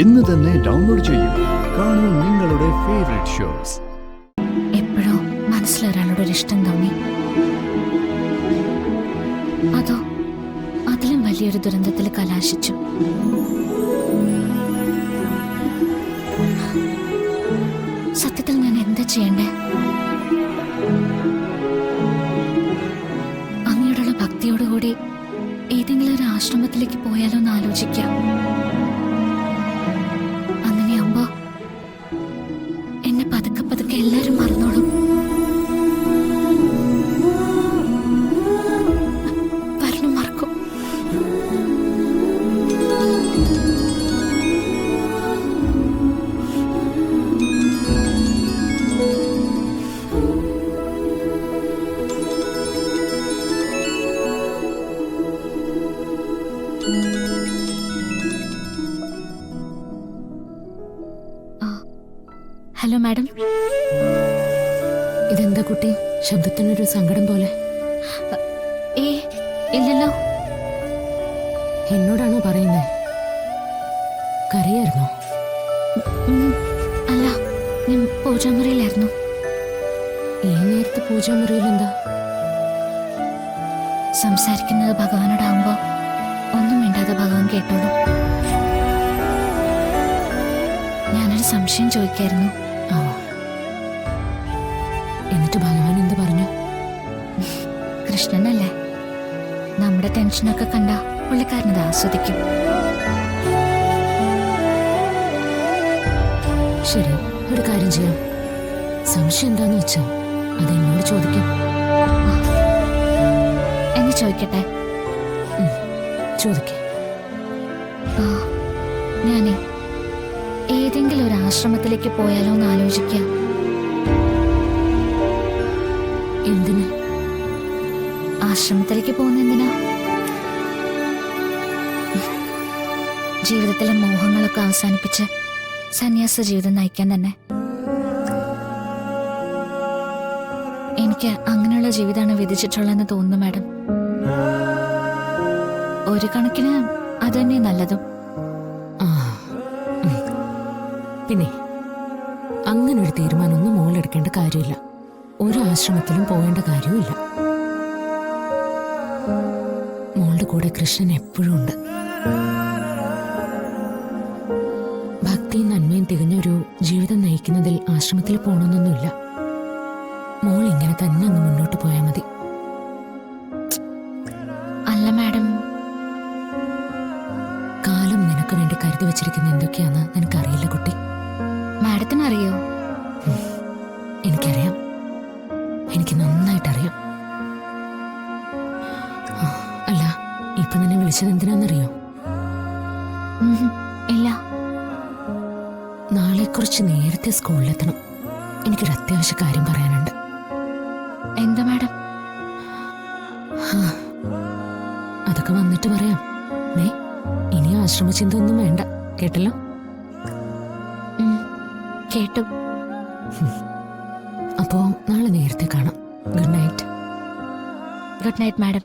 ഇന്ന് തന്നെ ഡൗൺലോഡ് ചെയ്യൂ. കാണൂ നിങ്ങളുടെ ഫേവറേറ്റ് ഷോസ്. എപ്പോഴോ മനസ്സിലൊരാളോട് ഇഷ്ടം തോന്നി, അതോ അതിലും വലിയൊരു ദുരന്തത്തിൽ കലാശിച്ചു. സത്യത്തിൽ ഞാൻ എന്താ ചെയ്യണ്ടേ? അങ്ങയോടുള്ള ഭക്തിയോടുകൂടി ഏതെങ്കിലും ഒരു ആശ്രമത്തിലേക്ക് പോയാലോ എന്ന് ആലോചിക്കാം. അങ്ങനെയാകുമ്പോ എന്നെ പതുക്കെ പതുക്കെ എല്ലാരും മറന്നോളും. വരണം മറക്കും. Hello madam. ഇതെന്താ കുട്ടി, ശബ്ദത്തിനൊരു സങ്കടം പോലെ? ഇല്ലല്ലോ. എന്നോടാണോ പറയുന്നത്? കരയായിരുന്നോ? അല്ല, ഞാൻ പൂജാമുറിയിലായിരുന്നു. ഈ നേരത്തെ പൂജാമുറിയിൽ എന്താ? സംസാരിക്കുന്നത് ഭഗവാനോടാവുമ്പോ ഒന്നും മിണ്ടാതെ ഭഗവാൻ കേട്ടോളൂ. ഞാനൊരു സംശയം ചോദിക്കായിരുന്നു. എന്നിട്ട് ഭഗവാൻ എന്ത് പറഞ്ഞു? കൃഷ്ണനല്ലേ, നമ്മുടെ ടെൻഷനൊക്കെ കണ്ട പുള്ളിക്കാരനത് ആസ്വദിക്കും. ശരി, ഒരു കാര്യം ചെയ്യാം. സംശയം എന്താന്ന് വെച്ചാ അത് എന്നോട് ചോദിക്കാം. എന്ന് ചോദിക്കട്ടെ? ചോദിക്കേ. ഞാനേ ഏതെങ്കിലും ഒരു ആശ്രമത്തിലേക്ക് പോയാലോ എന്ന് ആലോചിക്കാം. എന്തിന്? ആശ്രമത്തിലേക്ക് പോകുന്ന എന്തിനാ? ജീവിതത്തിലെ മോഹങ്ങളൊക്കെ അവസാനിപ്പിച്ച് സന്യാസ ജീവിതം നയിക്കാൻ തന്നെ. എനിക്ക് അങ്ങനെയുള്ള ജീവിതമാണ് വിധിച്ചിട്ടുള്ളതെന്ന് തോന്നുന്നു മാഡം. ഒരു കണക്കിന് അത് തന്നെ നല്ലതും. പിന്നെ അങ്ങനൊരു തീരുമാനമൊന്നും മോളെടുക്കേണ്ട കാര്യമില്ല. ഒരു ആശ്രമത്തിലും പോകേണ്ട കാര്യമില്ല. മോളുടെ കൂടെ കൃഷ്ണൻ എപ്പോഴും ഉണ്ട്. ഭക്തിയും നന്മയും തികഞ്ഞൊരു ജീവിതം നയിക്കുന്നതിൽ ആശ്രമത്തിൽ പോകണമെന്നൊന്നുമില്ല. മോൾ ഇങ്ങനെ തന്നെ അങ്ങ് മുന്നോട്ട് പോയാൽ മതി. അല്ല മാഡം, കാലം നിനക്ക് വേണ്ടി കരുതി വെച്ചിരിക്കുന്ന എന്തൊക്കെയാന്ന് നിനക്കറിയില്ല കുട്ടി. മാഡത്തിനറിയോ? എനിക്കറിയാം, എനിക്ക് നന്നായിട്ടറിയാം. അല്ല, ഇപ്പൊ നിന്നെ വിളിച്ചത് എന്തിനാന്നറിയോ? ഇല്ല. നാളെ കുറച്ച് നേരത്തെ സ്കൂളിലെത്തണം. എനിക്കൊരു അത്യാവശ്യ കാര്യം പറയാനുണ്ട്. എന്താ മാഡം? അതൊക്കെ വന്നിട്ട് പറയാം. ഇനി ആശ്രമചിന്ത ഒന്നും വേണ്ട, കേട്ടല്ലോ? കേട്ടു. അപ്പോ നാളെ നേരത്തെ കാണാം. Good night. Good night madam.